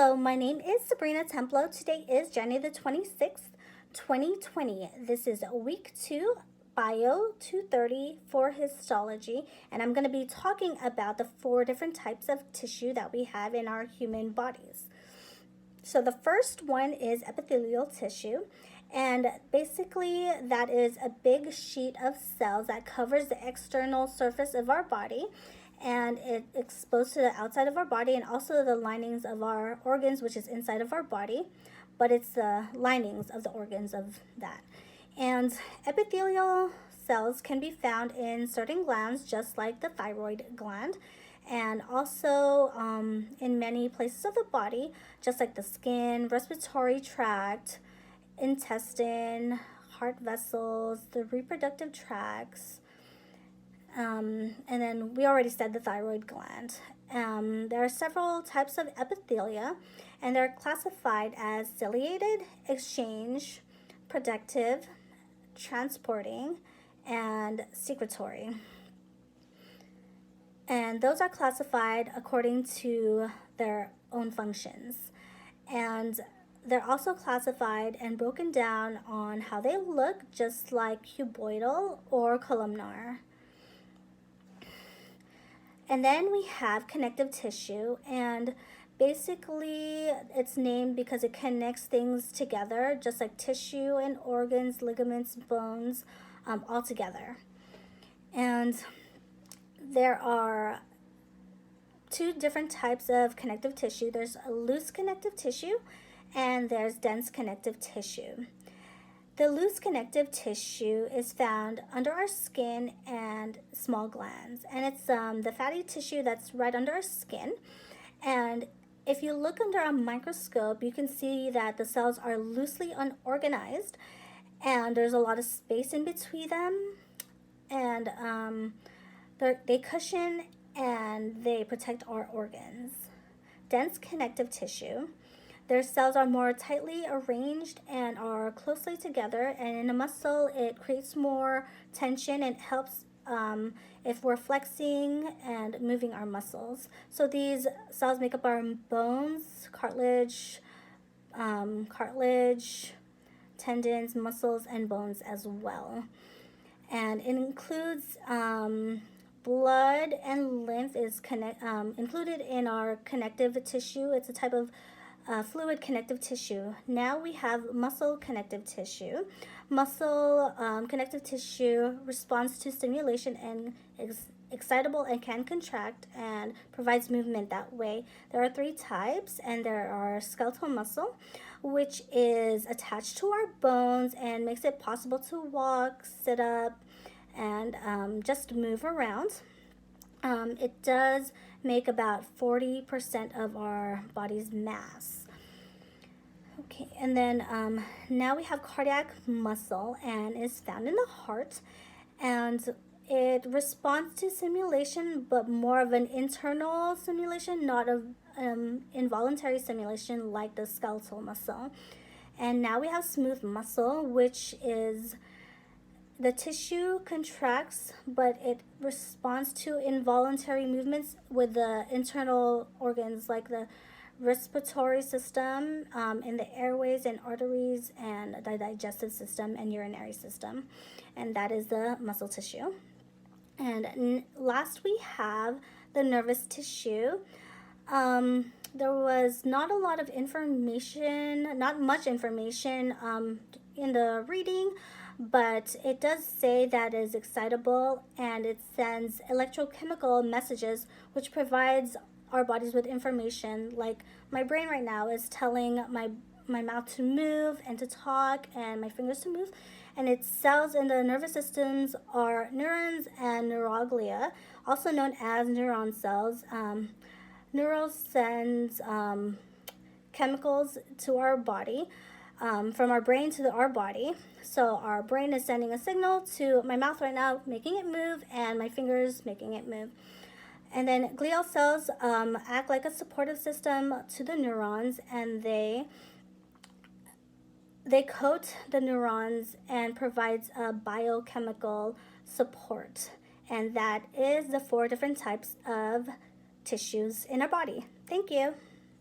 Hello, my name is Sabrina Templo. Today is January the 26th, 2020. This is week 2, Bio 230 for Histology, and I'm going to be talking about the 4 different types of tissue that we have in our human bodies. So the first one is epithelial tissue, and basically that is a big sheet of cells that covers the external surface of our body, and it's exposed to the outside of our body and also the linings of our organs, which is inside of our body, but it's the linings of the organs of that. And epithelial cells can be found in certain glands, just like the thyroid gland, and also in many places of the body, just like the skin, respiratory tract, intestine, heart vessels, the reproductive tracts, and then we already said the thyroid gland. There are several types of epithelia, and they're classified as ciliated, exchange, protective, transporting, and secretory. And those are classified according to their own functions. And they're also classified and broken down on how they look, just like cuboidal or columnar. And then we have connective tissue, and basically it's named because it connects things together, just like tissue and organs, ligaments, bones, all together. And there are 2 different types of connective tissue. There's a loose connective tissue and there's dense connective tissue. The loose connective tissue is found under our skin and small glands, and it's the fatty tissue that's right under our skin. And if you look under a microscope, you can see that the cells are loosely unorganized, and there's a lot of space in between them, and they cushion and they protect our organs. Dense connective tissue. Their cells are more tightly arranged and are closely together, and in a muscle it creates more tension and helps if we're flexing and moving our muscles. So these cells make up our bones, cartilage, tendons, muscles, and bones as well. And it includes blood and lymph is included in our connective tissue. It's a type of fluid connective tissue. Now we have muscle connective tissue. Muscle connective tissue responds to stimulation and is excitable and can contract and provides movement that way. There are 3 types, and there are skeletal muscle, which is attached to our bones and makes it possible to walk, sit up, and just move around. It does make about 40% of our body's mass. Okay, and then now we have cardiac muscle, and is found in the heart, and it responds to stimulation, but more of an internal stimulation, not of involuntary stimulation like the skeletal muscle. And now we have smooth muscle, which is the tissue contracts, but it responds to involuntary movements with the internal organs like the respiratory system, in the airways and arteries, and the digestive system and urinary system. And that is the muscle tissue. And last we have the nervous tissue. There was not a lot of information, not much information in the reading, but it does say that it is excitable and it sends electrochemical messages, which provides our bodies with information. Like my brain right now is telling my mouth to move and to talk, and my fingers to move, and its cells in the nervous systems are neurons and neuroglia, also known as neuron cells. Neurons sends chemicals to our body, from our brain to our body. So our brain is sending a signal to my mouth right now, making it move, and my fingers making it move. And then glial cells act like a supportive system to the neurons, and they coat the neurons and provides a biochemical support. And that is the 4 different types of tissues in our body. Thank you.